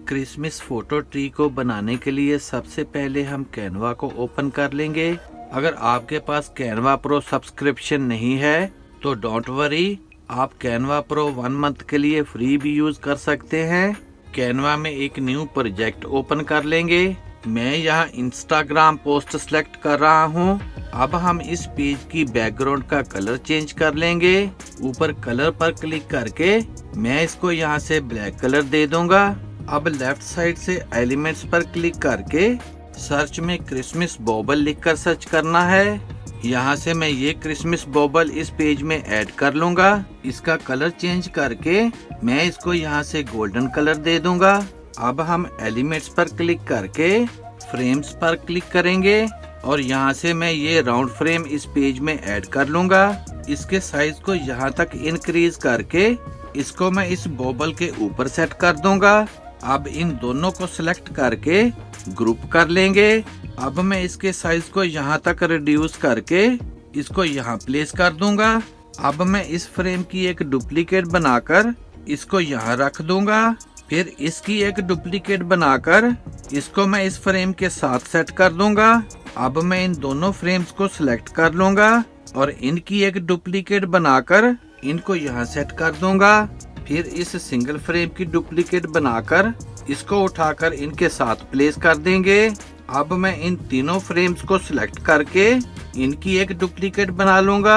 Christmas photo tree को बनाने के लिए सबसे पहले हम कैनवा को ओपन कर लेंगे। अगर आपके पास कैनवा प्रो सब्सक्रिप्शन नहीं है तो डोंट वरी, आप कैनवा प्रो 1 मंथ के लिए फ्री भी यूज कर सकते हैं। कैनवा में एक न्यू प्रोजेक्ट ओपन कर लेंगे। मैं यहाँ इंस्टाग्राम पोस्ट सेलेक्ट कर रहा हूँ। अब हम इस पेज की बैकग्राउंड का कलर चेंज कर लेंगे। ऊपर कलर पर क्लिक करके मैं इसको यहाँ से ब्लैक कलर दे दूंगा। अब लेफ्ट साइड से एलिमेंट्स पर क्लिक करके सर्च में क्रिसमस बॉबल लिखकर सर्च करना है। यहाँ से मैं ये क्रिसमस बॉबल इस पेज में ऐड कर लूंगा। इसका कलर चेंज करके मैं इसको यहाँ से गोल्डन कलर दे दूंगा। अब हम एलिमेंट्स पर क्लिक करके फ्रेम्स पर क्लिक करेंगे और यहाँ से मैं ये राउंड फ्रेम इस पेज में ऐड कर लूंगा। इसके साइज को यहाँ तक इंक्रीज करके इसको मैं इस बॉबल के ऊपर सेट कर दूंगा। अब इन दोनों को सिलेक्ट करके ग्रुप कर लेंगे। अब मैं इसके साइज को यहाँ तक रिड्यूस करके इसको यहाँ प्लेस कर दूंगा। अब मैं इस फ्रेम की एक डुप्लीकेट बनाकर इसको यहाँ रख दूंगा। फिर इसकी एक डुप्लीकेट बनाकर इसको मैं इस फ्रेम के साथ सेट कर दूंगा। अब मैं इन दोनों फ्रेम्स को सिलेक्ट कर लूंगा और इनकी एक डुप्लीकेट बनाकर इनको यहाँ सेट कर दूंगा। फिर इस सिंगल फ्रेम की डुप्लीकेट बनाकर इसको उठाकर इनके साथ प्लेस कर देंगे। अब मैं इन तीनों फ्रेम्स को सिलेक्ट करके इनकी एक डुप्लीकेट बना लूंगा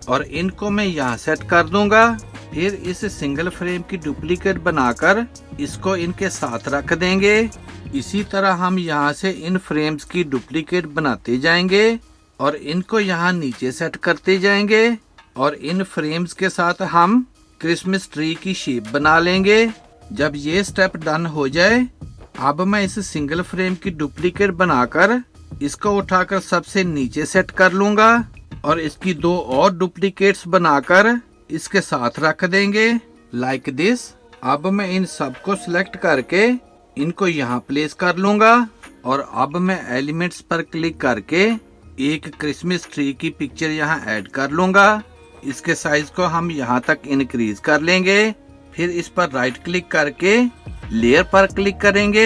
और इनको मैं यहाँ सेट कर दूंगा। फिर इस सिंगल फ्रेम की डुप्लीकेट बनाकर इसको इनके साथ रख देंगे। इसी तरह हम यहाँ से इन फ्रेम्स की डुप्लीकेट बनाते जाएंगे और इनको यहाँ नीचे सेट करते जाएंगे और इन फ्रेम्स के साथ हम क्रिसमस ट्री की शेप बना लेंगे। जब ये स्टेप डन हो जाए, अब मैं इस सिंगल फ्रेम की डुप्लीकेट बनाकर इसको उठाकर सबसे नीचे सेट कर लूंगा और इसकी 2 और डुप्लीकेट्स बनाकर इसके साथ रख देंगे लाइक दिस। अब मैं इन सबको सिलेक्ट करके इनको यहाँ प्लेस कर लूंगा और अब मैं एलिमेंट्स पर क्लिक करके एक क्रिसमस ट्री की पिक्चर यहाँ ऐड कर लूंगा। इसके साइज को हम यहाँ तक इंक्रीज कर लेंगे। फिर इस पर राइट क्लिक करके लेयर पर क्लिक करेंगे।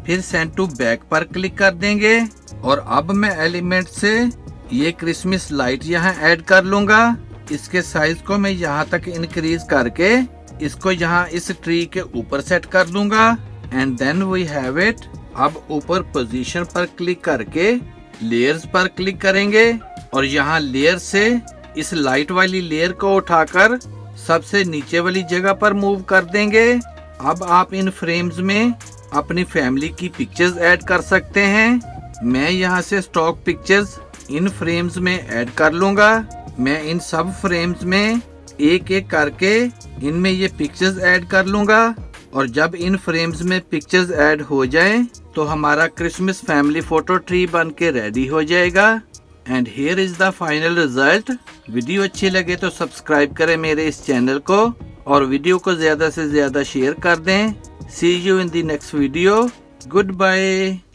फिर सेंड टू बैक पर क्लिक कर देंगे और अब मैं एलिमेंट से ये क्रिसमस लाइट यहाँ ऐड कर लूंगा। इसके साइज को मैं यहाँ तक इंक्रीज करके इसको यहाँ इस ट्री के ऊपर सेट कर दूंगा and then we have it. अब ऊपर पोजीशन पर क्लिक करके लेयर्स पर क्लिक करेंगे और यहाँ लेयर से इस लाइट वाली लेयर को उठाकर सबसे नीचे वाली जगह पर मूव कर देंगे। अब आप इन फ्रेम्स में अपनी फैमिली की पिक्चर्स ऐड कर सकते हैं। मैं यहाँ से स्टॉक पिक्चर्स इन फ्रेम्स में ऐड कर लूंगा। मैं इन सब फ्रेम्स में एक एक करके इनमें ये पिक्चर्स ऐड कर लूंगा और जब इन फ्रेम्स में पिक्चर्स ऐड हो जाएं तो हमारा क्रिसमस फैमिली फोटो ट्री बन के रेडी हो जाएगा। And here is the final result. Video अच्छी लगे तो सब्सक्राइब करें मेरे इस चैनल को और वीडियो को ज्यादा से ज्यादा शेयर कर दें। See you in the next video. Good bye.